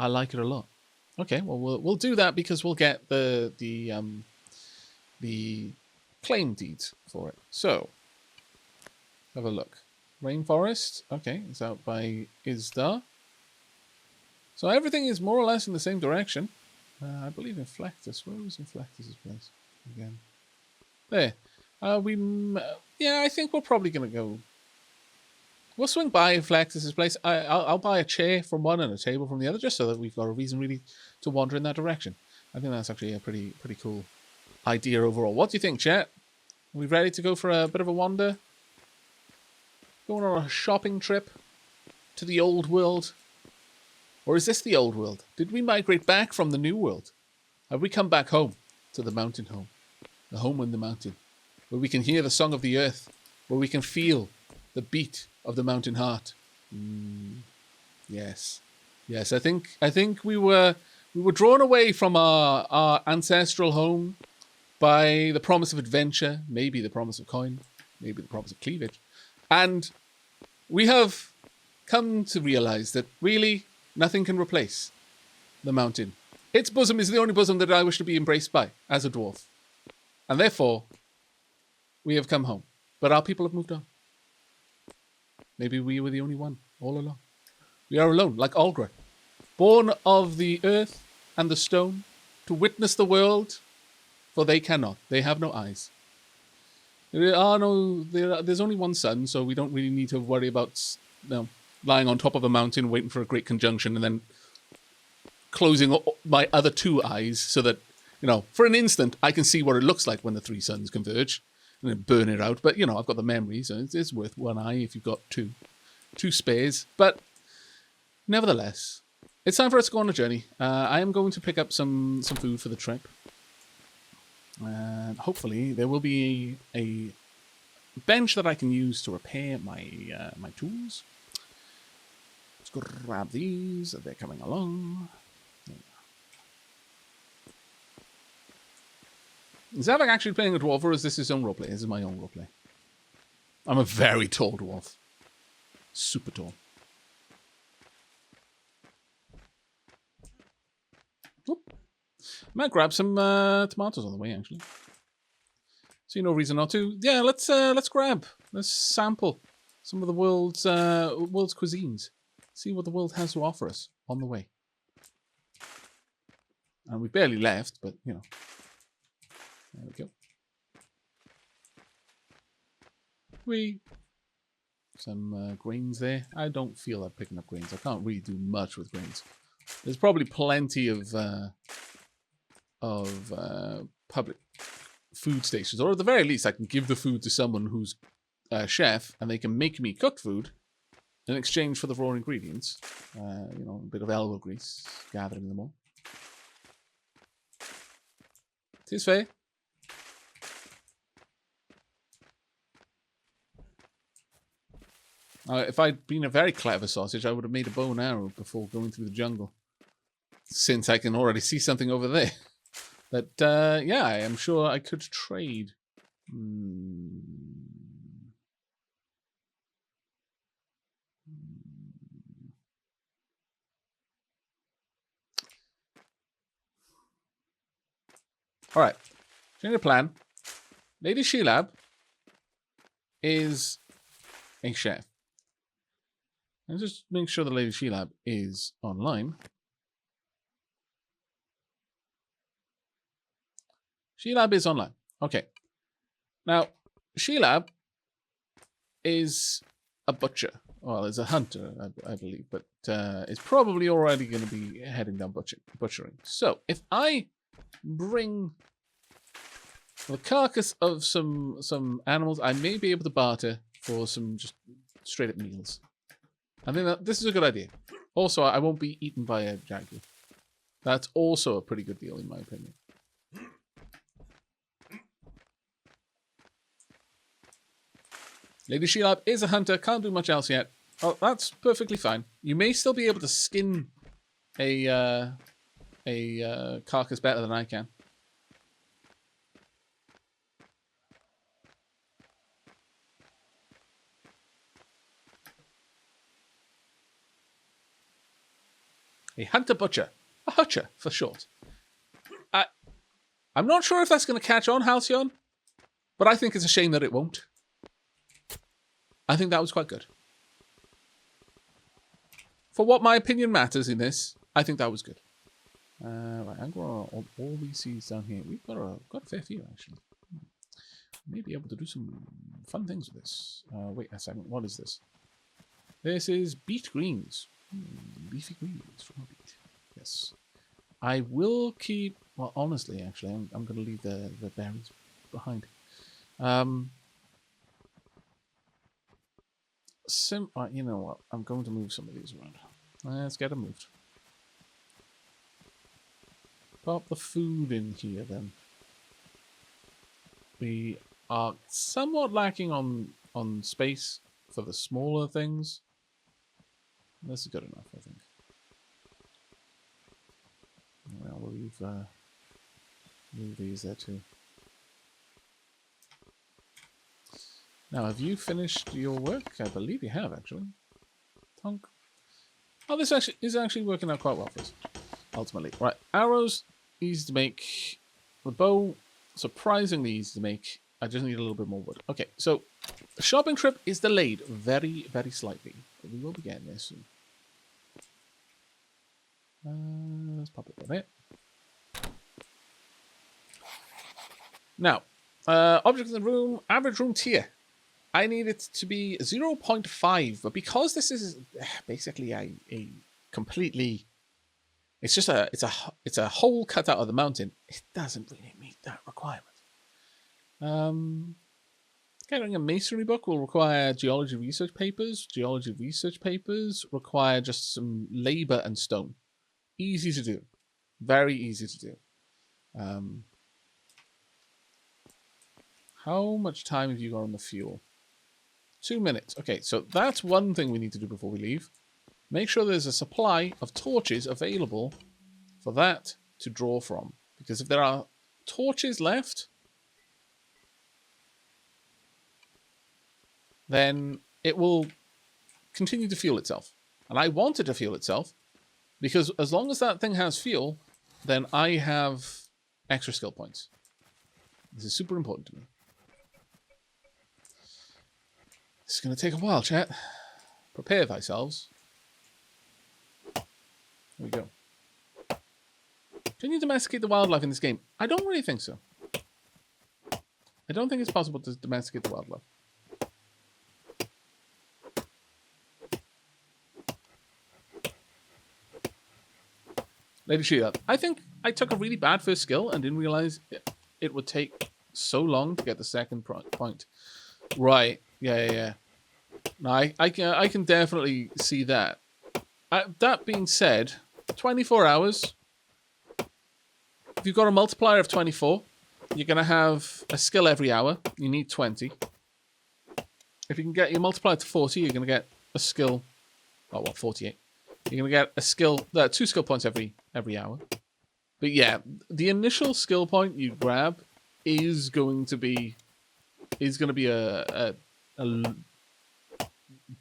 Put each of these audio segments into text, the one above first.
I like it a lot. Okay, well we'll do that because we'll get the claim deeds for it. So have a look. Rainforest. Okay, it's out by Isdar. So everything is more or less in the same direction. I believe Inflectus. Where was Inflectus' place again? There. Yeah, I think we're probably gonna go. We'll swing by Inflectus' place. I'll buy a chair from one and a table from the other, just so that we've got a reason really to wander in that direction. I think that's actually a pretty cool idea overall. What do you think, chat? Are we ready to go for a bit of a wander? Going on a shopping trip to the old world? Or is this the old world? Did we migrate back from the new world? Have we come back home to the mountain home? The home in the mountain, where we can hear the song of the earth, where we can feel the beat of the mountain heart. Yes. I think we were drawn away from our ancestral home by the promise of adventure, maybe the promise of coin, maybe the promise of cleavage, and we have come to realize that really nothing can replace the mountain. Its bosom is the only bosom that I wish to be embraced by as a dwarf. And therefore, we have come home. But our people have moved on. Maybe we were the only one, all along. We are alone, like Olgra, born of the earth and the stone, to witness the world, for they cannot. They have no eyes. There's only one sun, so we don't really need to worry about lying on top of a mountain, waiting for a great conjunction, and then closing my other two eyes so that, for an instant, I can see what it looks like when the three suns converge and then burn it out. But, I've got the memory, so it's worth one eye if you've got two spares. But nevertheless, it's time for us to go on a journey. I am going to pick up some food for the trip. And hopefully there will be a bench that I can use to repair my tools. Let's grab these. They're coming along. Is Aavak actually playing a dwarf, or is this his own roleplay? This is my own roleplay. I'm a very tall dwarf. Super tall. Oop. I might grab some tomatoes on the way, actually. See no reason not to. Yeah, let's sample some of the world's cuisines. See what the world has to offer us on the way. And we barely left, but There we go. Some grains there. I don't feel like picking up grains. I can't really do much with grains. There's probably plenty of public food stations, or at the very least, I can give the food to someone who's a chef, and they can make me cooked food in exchange for the raw ingredients. A bit of elbow grease, gathering them all. Tis fair. If I'd been a very clever sausage, I would have made a bow and arrow before going through the jungle. Since I can already see something over there. But, yeah, I am sure I could trade. All right. Change of plan. Lady Sheilab is a chef. Let's just make sure the Lady Sheilab is online. Sheilab is online. Okay. Now, Sheilab is a butcher. Well, is a hunter, I believe, but is probably already going to be heading down butchering. So, if I bring the carcass of some animals, I may be able to barter for some just straight up meals. I think that this is a good idea. Also, I won't be eaten by a jaguar. That's also a pretty good deal, in my opinion. Lady Sheilab is a hunter, can't do much else yet. Oh, that's perfectly fine. You may still be able to skin a carcass better than I can. A hunter butcher. A hutcher, for short. I'm not sure if that's going to catch on, Halcyon, but I think it's a shame that it won't. I think that was quite good. For what my opinion matters in this, I think that was good. Right, I'm going to all these seeds down here. We've got a fair few, actually. May be able to do some fun things with this. Wait a second. What is this? This is beet greens. Leafy greens from a beet. Yes. I will keep... Well, honestly, actually, I'm going to leave the berries behind. You know what? I'm going to move some of these around. Let's get them moved. Pop the food in here, then. We are somewhat lacking on space for the smaller things. This is good enough, I think. Well, we'll leave these there too. Now, have you finished your work? I believe you have, actually. Tonk. Oh, this is actually working out quite well for us, ultimately. Right, arrows, easy to make. The bow, surprisingly easy to make. I just need a little bit more wood. Okay, so the shopping trip is delayed very, very slightly. But we will be getting there soon. Let's pop it there. Now, object in the room, average room tier. I need it to be 0.5, but because this is basically a completely, it's a hole cut out of the mountain. It doesn't really meet that requirement. Getting a masonry book will require geology research papers. Geology research papers require just some labor and stone. Easy to do, very easy to do. How much time have you got on the fuel? 2 minutes. Okay, so that's one thing we need to do before we leave. Make sure there's a supply of torches available for that to draw from. Because if there are torches left, then it will continue to fuel itself. And I want it to fuel itself, because as long as that thing has fuel, then I have extra skill points. This is super important to me. This is going to take a while, chat. Prepare thyselves. Here we go. Can you domesticate the wildlife in this game? I don't really think so. I don't think it's possible to domesticate the wildlife. Lady Sheila, I think I took a really bad first skill and didn't realize it would take so long to get the second point. Right. Yeah. No, I can definitely see that. That being said, 24 hours. If you've got a multiplier of 24, you're going to have a skill every hour. You need 20. If you can get your multiplier to 40, you're going to get a skill. Oh, what, 48? You're going to get a skill, 2 skill points every hour. But yeah, the initial skill point you grab is going to be a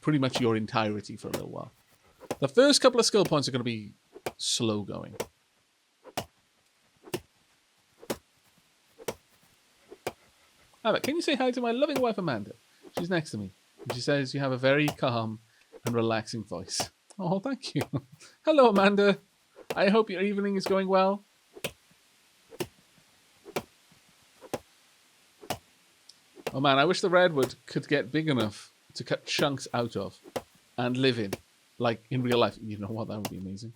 pretty much your entirety for a little while. The first couple of skill points are going to be slow going. Aavak, can you say hi to my loving wife Amanda? She's next to me. And she says you have a very calm and relaxing voice. Oh, thank you. Hello, Amanda. I hope your evening is going well. Oh man, I wish the redwood could get big enough to cut chunks out of and live in, like in real life. You know what? That would be amazing.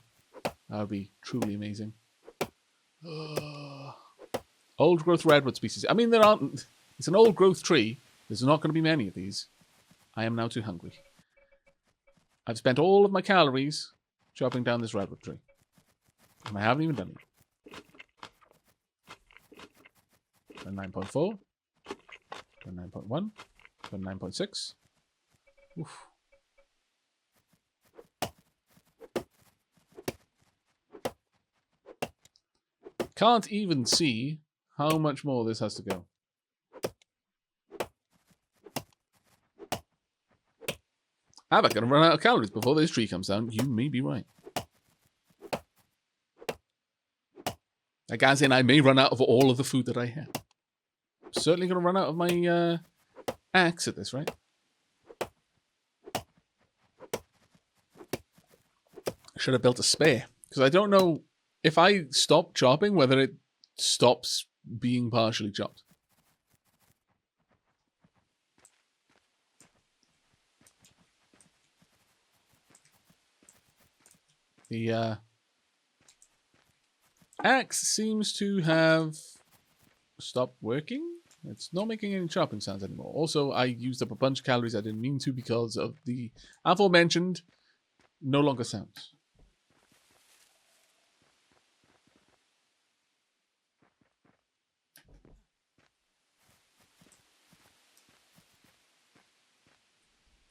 That would be truly amazing. Old growth redwood species. I mean, there aren't. It's an old growth tree. There's not going to be many of these. I am now too hungry. I've spent all of my calories chopping down this redwood tree. And I haven't even done it. And 9.4. And 9.1. And 9.6. Oof. Can't even see how much more this has to go. Aavak, gonna run out of calories before this tree comes down. You may be right. Like, as in, I may run out of all of the food that I have. Certainly going to run out of my axe at this, right? Should have built a spare. Because I don't know if I stop chopping, whether it stops being partially chopped. The axe seems to have stopped working. It's not making any chopping sounds anymore. Also, I used up a bunch of calories I didn't mean to because of the aforementioned no longer sounds.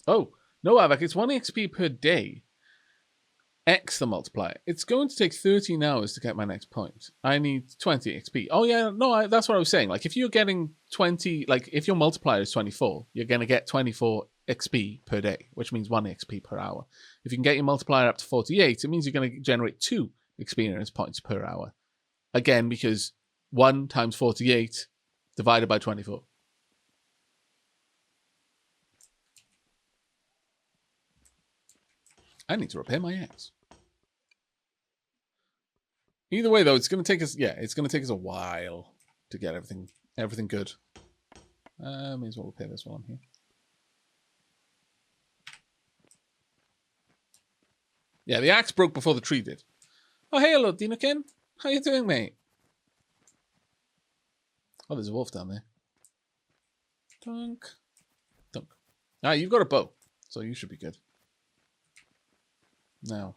Oh, no, Aavak, it's 1 XP per day. X the multiplier. It's going to take 13 hours to get my next point. I need 20 XP. Oh, yeah, no, that's what I was saying. Like, if you're getting 20, like, if your multiplier is 24, you're going to get 24 XP per day, which means 1 XP per hour. If you can get your multiplier up to 48, it means you're going to generate 2 experience points per hour. Again, because 1 times 48 divided by 24. I need to repair my axe. Either way, though, it's going to take us. Yeah, it's going to take us a while to get everything good. May as well repair this while I'm here. Yeah, the axe broke before the tree did. Oh, hey, hello, Dinoken. How you doing, mate? Oh, there's a wolf down there. Dunk, dunk. Ah, you've got a bow, so you should be good. Now,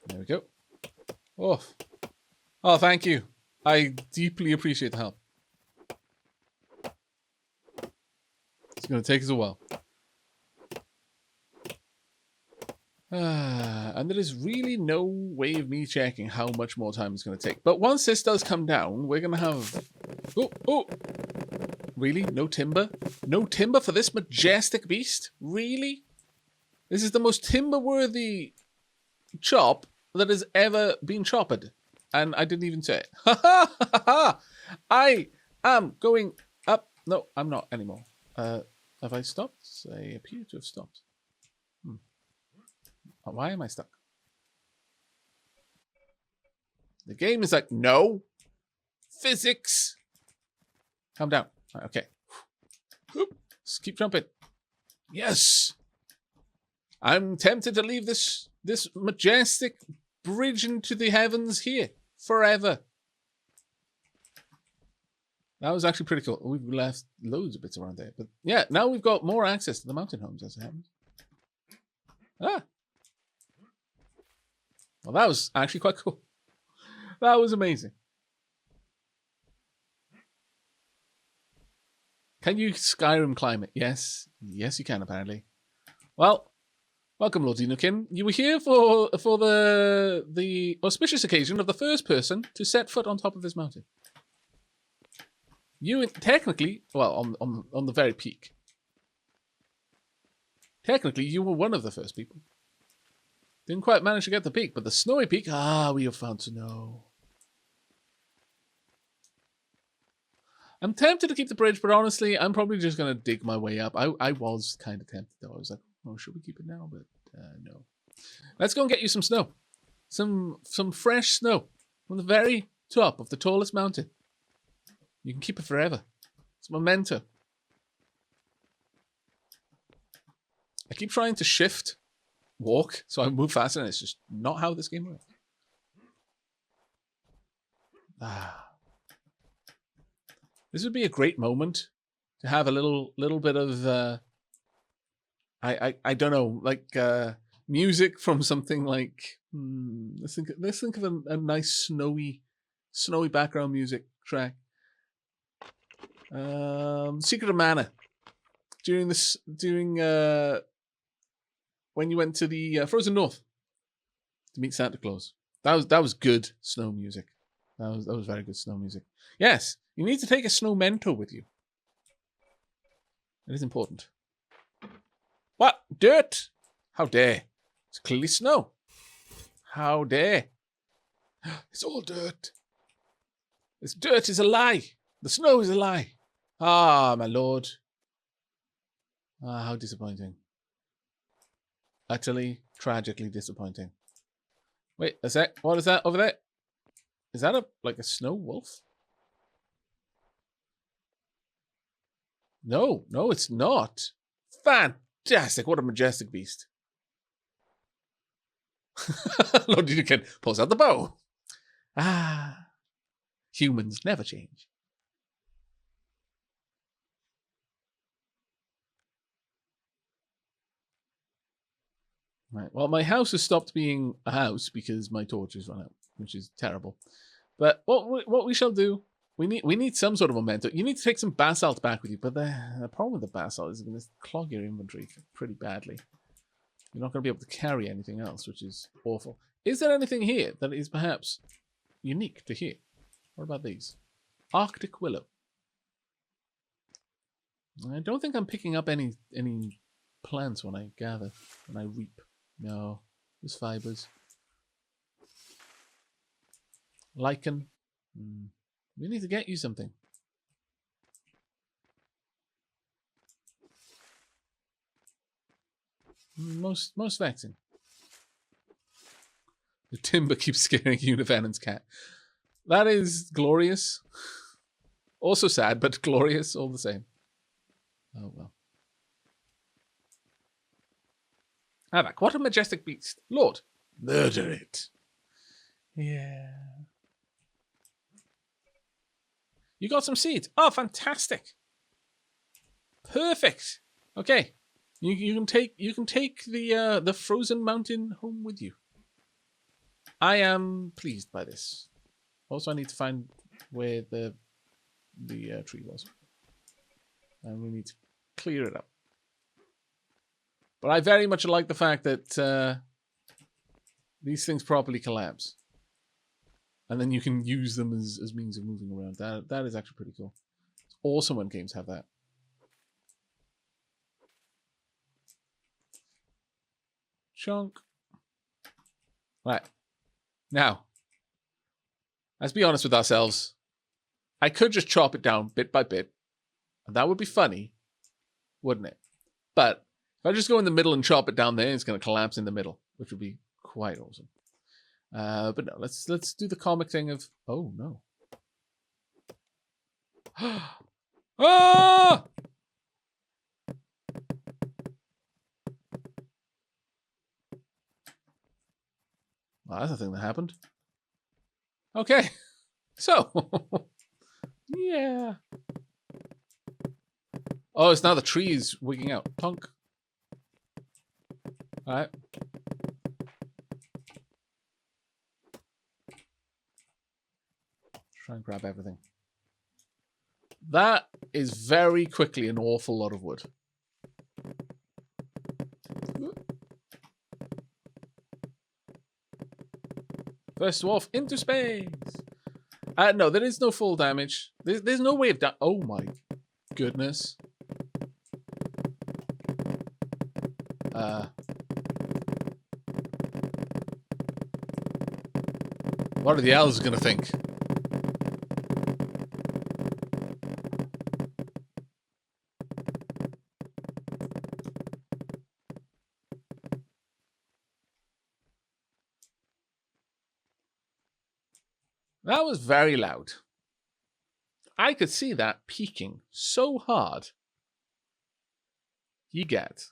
there we go. Oh, thank you. I deeply appreciate the help. It's going to take us a while. And there is really no way of me checking how much more time it's going to take. But once this does come down, we're going to have... Oh! Really? No timber? No timber for this majestic beast? Really? This is the most timber-worthy chop that has ever been chopped. And I didn't even say it. Ha ha ha ha! I am going up. No, I'm not anymore. Have I stopped? I appear to have stopped. Why am I stuck? The game is like, no. Physics. Calm down. Right, okay. Just keep jumping. Yes. I'm tempted to leave this majestic bridge into the heavens here forever. That was actually pretty cool. We've left loads of bits around there. But yeah, now we've got more access to the mountain homes as it happens. Ah. Well, that was actually quite cool. That was amazing. Can you Skyrim climb it? Yes. Yes, you can, apparently. Well, welcome, Lord Dinukin. You were here for the auspicious occasion of the first person to set foot on top of this mountain. You technically, well, on the very peak. Technically, you were one of the first people. Didn't quite manage to get the peak, but the snowy peak, we have found snow. I'm tempted to keep the bridge, but honestly, I'm probably just going to dig my way up. I was kind of tempted, though. I was like, oh, should we keep it now? But no. Let's go and get you some snow. Some fresh snow from the very top of the tallest mountain. You can keep it forever. It's a memento. I keep trying to shift walk so I move faster, and it's just not how this game works. This would be a great moment to have a little bit of I don't know, like music from something like let's think of a nice snowy background music track. Secret of Mana. During when you went to the Frozen North to meet Santa Claus. That was good snow music. That was very good snow music. Yes, you need to take a snow mentor with you. It is important. What? Dirt? How dare? It's clearly snow. How dare? It's all dirt. This dirt is a lie. The snow is a lie. Ah, my lord. Ah, how disappointing. Utterly, tragically disappointing. Wait a sec. What is that over there? Is that like a snow wolf? No, no, it's not. Fantastic. What a majestic beast. Lord Deacon pulls out the bow. Ah, humans never change. Right. Well, my house has stopped being a house because my torches run out, which is terrible. But what we shall do, we need some sort of momentum. You need to take some basalt back with you, but the problem with the basalt is it's going to clog your inventory pretty badly. You're not going to be able to carry anything else, which is awful. Is there anything here that is perhaps unique to here? What about these? Arctic willow. I don't think I'm picking up any plants when I gather, when I reap. No, just fibers. Lichen. We need to get you something. Most vexing. The timber keeps scaring Univanon's cat. That is glorious. Also sad, but glorious all the same. Oh well. Aavak, what a majestic beast. Lord, murder it. Yeah. You got some seeds. Oh, fantastic. Perfect. Okay. You can take the frozen mountain home with you. I am pleased by this. Also, I need to find where the tree was, and we need to clear it up. But I very much like the fact that these things properly collapse, and then you can use them as means of moving around. That is actually pretty cool. It's awesome when games have that. Chunk. Right. Now, let's be honest with ourselves. I could just chop it down bit by bit, and that would be funny, wouldn't it? But if I just go in the middle and chop it down there, it's going to collapse in the middle, which would be quite awesome. But no, let's do the comic thing of, oh no. Ah! Well, that's a thing that happened. Okay. So. Yeah. Oh, it's now the trees wigging out. Tonk. Alright. Try and grab everything. That is very quickly an awful lot of wood. First dwarf into space. No, there is no full damage. There's no way of oh my goodness. What are the elves going to think? That was very loud. I could see that peaking so hard. You get.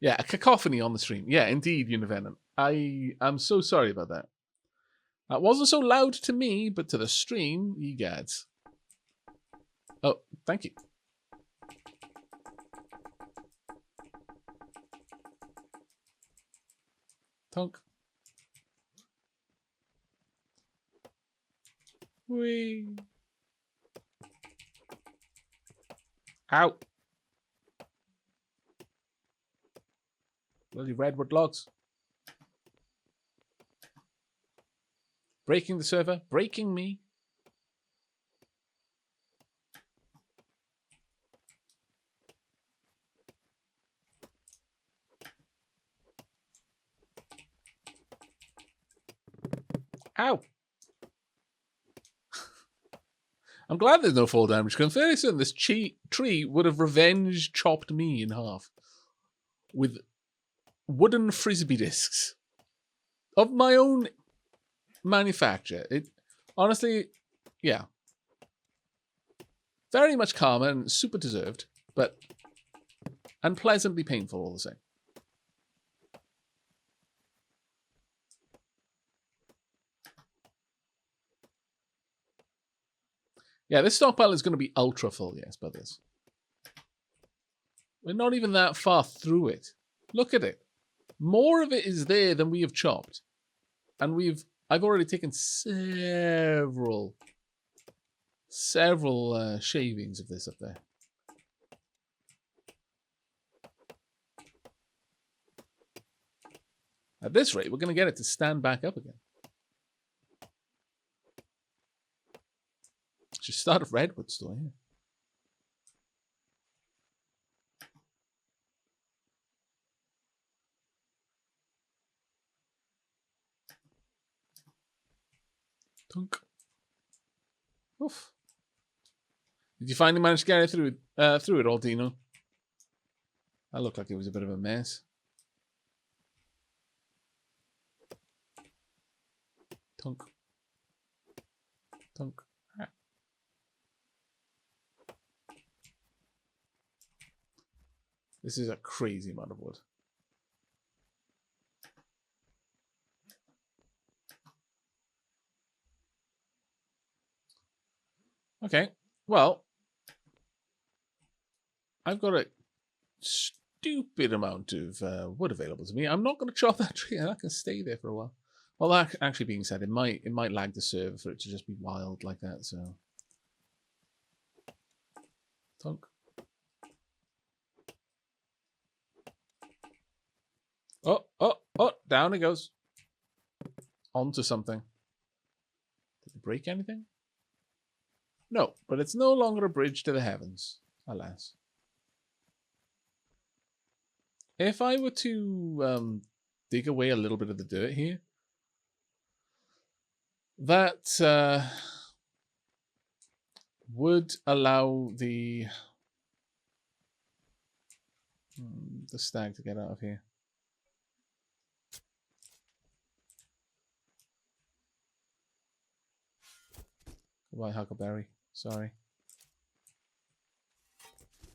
Yeah, a cacophony on the stream. Yeah, indeed, Univenom. I'm so sorry about that. That wasn't so loud to me, but to the stream, you get. Oh, thank you. Tonk. Whee. Ow. Bloody redwood logs. Breaking the server. Breaking me. Ow! I'm glad there's no fall damage, because I'm fairly certain this tree would have revenge chopped me in half with wooden frisbee discs of my own manufacture. It honestly, yeah, very much karma and super deserved, but unpleasantly painful all the same. Yeah, this stockpile is going to be ultra full, yes, brothers. We're not even that far through it. Look at it. More of it is there than we have chopped. And I've already taken several shavings of this up there. At this rate, we're going to get it to stand back up again. Just start a redwood store here. Tunk. Oof. Did you finally manage to get it through it all, Dino? That looked like it was a bit of a mess. Tunk. Tunk. Ah. This is a crazy amount of wood. Okay, well, I've got a stupid amount of wood available to me. I'm not going to chop that tree. I can stay there for a while. Well, that actually being said, it might lag the server for it to just be wild like that. So, Tunk. Oh! Down it goes. Onto something. Did it break anything? No, but it's no longer a bridge to the heavens, alas. If I were to dig away a little bit of the dirt here, that would allow the stag to get out of here. Goodbye, Huckleberry. Sorry.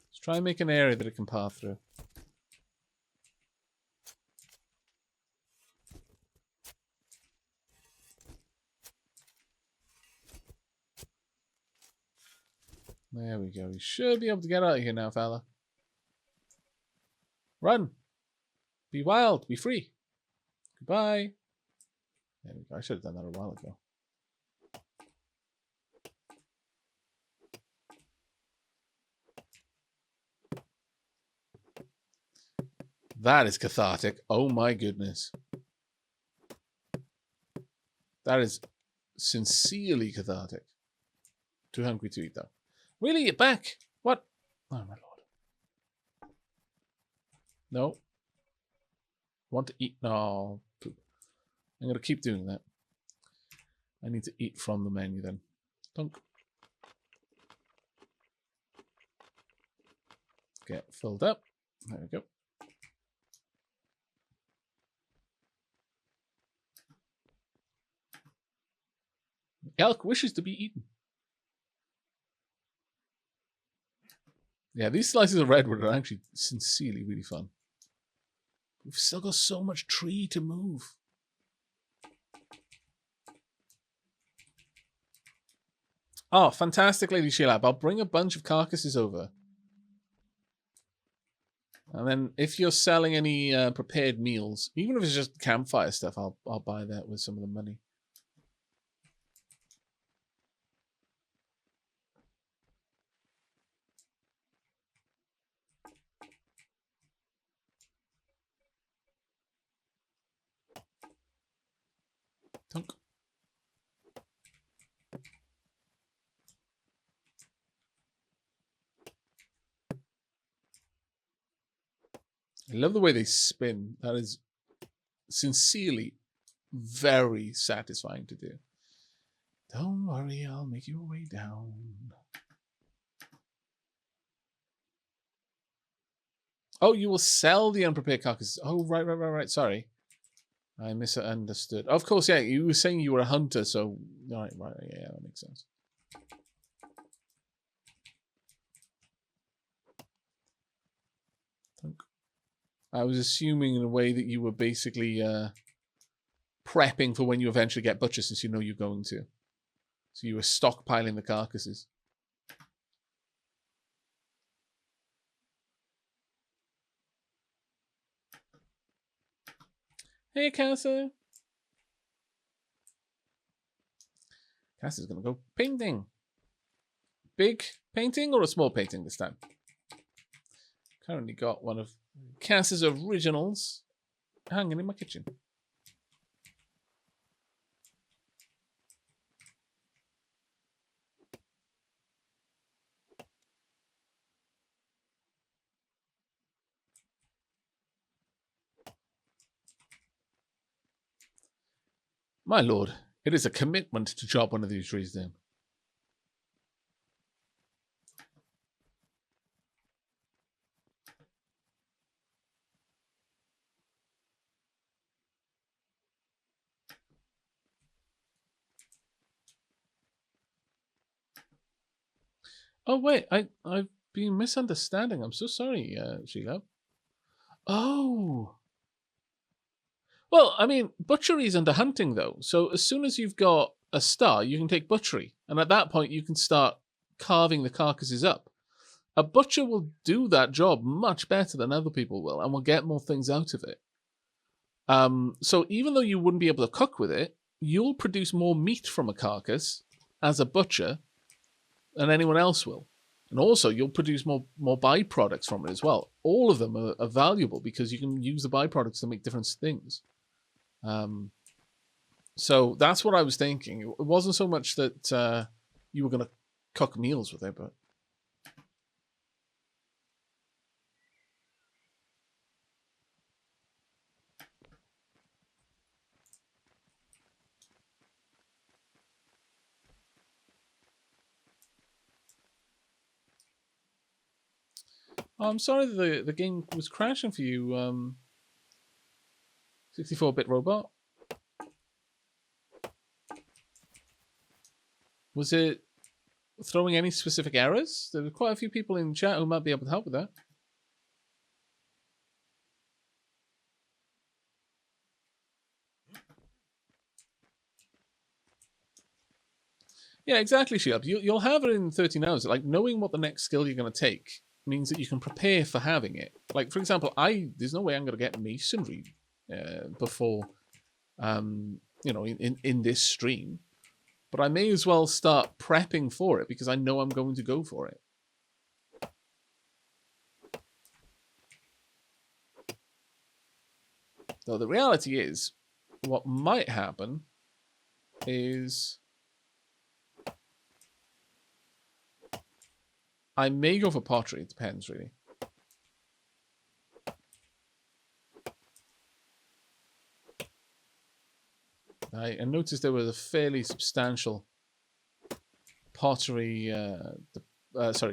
Let's try and make an area that it can pass through. There we go. We should be able to get out of here now, fella. Run! Be wild! Be free! Goodbye! There we go. I should have done that a while ago. That is cathartic. Oh my goodness. That is sincerely cathartic. Too hungry to eat, though. Really? You're back? What? Oh, my lord. No. Want to eat? No. Poop. I'm going to keep doing that. I need to eat from the menu then. Dunk. Get filled up. There we go. Elk wishes to be eaten. Yeah, these slices of redwood are actually sincerely really fun. We've still got so much tree to move. Oh, fantastic, Lady Sheilab. I'll bring a bunch of carcasses over. And then if you're selling any prepared meals, even if it's just campfire stuff, I'll buy that with some of the money. Tunk. I love the way they spin. That is sincerely very satisfying to do. Don't worry, I'll make your way down. Oh, you will sell the unprepared carcasses. Oh, right. Sorry. I misunderstood. Of course, yeah, you were saying you were a hunter, so... Right, yeah, that makes sense. I was assuming in a way that you were basically prepping for when you eventually get butcher, since you know you're going to. So you were stockpiling the carcasses. Hey, Casa. Casa's going to go painting. Big painting or a small painting this time? Currently got one of Casa's originals hanging in my kitchen. My lord, it is a commitment to chop one of these trees down. Oh, wait, I've been misunderstanding. I'm so sorry, Sheila. Oh. Well, I mean, butchery is under hunting, though. So as soon as you've got a star, you can take butchery. And at that point, you can start carving the carcasses up. A butcher will do that job much better than other people will, and will get more things out of it. So even though you wouldn't be able to cook with it, you'll produce more meat from a carcass as a butcher than anyone else will. And also, you'll produce more byproducts from it as well. All of them are valuable because you can use the byproducts to make different things. So that's what I was thinking. It wasn't so much that you were going to cook meals with it, but... Oh, I'm sorry that the game was crashing for you, 64-bit robot. Was it throwing any specific errors? There were quite a few people in chat who might be able to help with that. Yeah, exactly, Sheila. You'll have it in 13 hours. Like, knowing what the next skill you're going to take means that you can prepare for having it. Like, for example, there's no way I'm going to get masonry before, in this stream. But I may as well start prepping for it because I know I'm going to go for it. Though the reality is, what might happen is I may go for pottery. It depends, really. I noticed there was a fairly substantial pottery,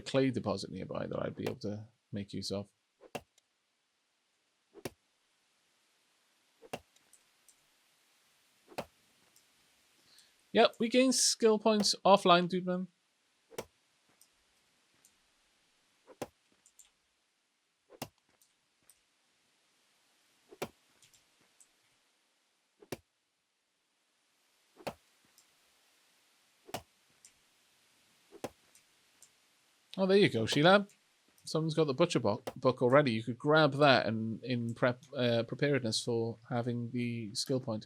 clay deposit nearby that I'd be able to make use of. Yep, we gain skill points offline, dude, man. Oh, there you go, Sheila. Someone's got the butcher book already. You could grab that and in preparedness for having the skill point.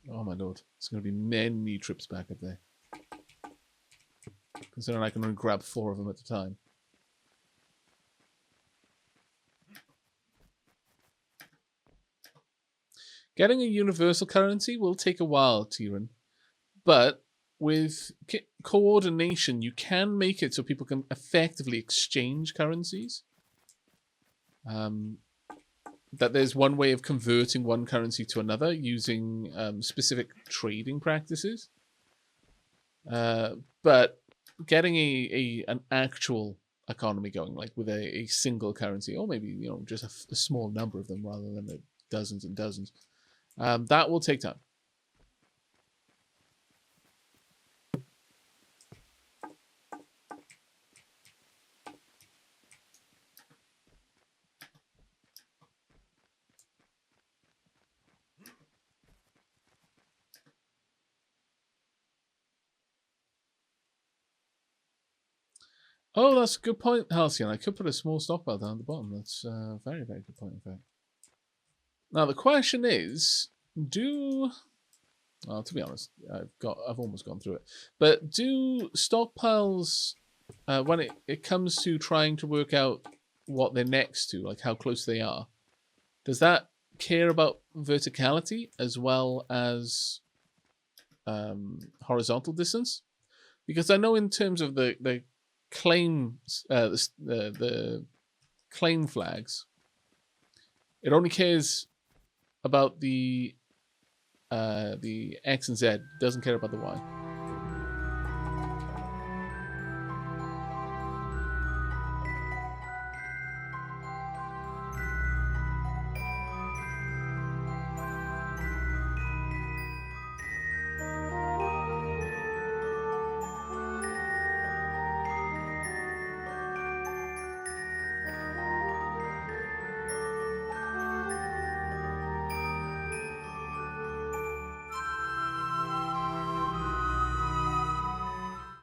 Oh my lord, it's going to be many trips back up there. Considering I can only grab 4 of them at a time. Getting a universal currency will take a while, Tyrion, but with coordination, you can make it so people can effectively exchange currencies. That there's one way of converting one currency to another using specific trading practices. But getting an actual economy going, like with a single currency, or maybe just a small number of them rather than the dozens and dozens, that will take time. Oh, that's a good point, Halcyon. I could put a small stockpile down at the bottom. That's a very, very good point, in fact. Now, the question is, well, to be honest, I've almost gone through it. But do stockpiles, when it comes to trying to work out what they're next to, like how close they are, does that care about verticality as well as horizontal distance? Because I know in terms of the claims, the claim flags, it only cares about the X and Z, doesn't care about the Y.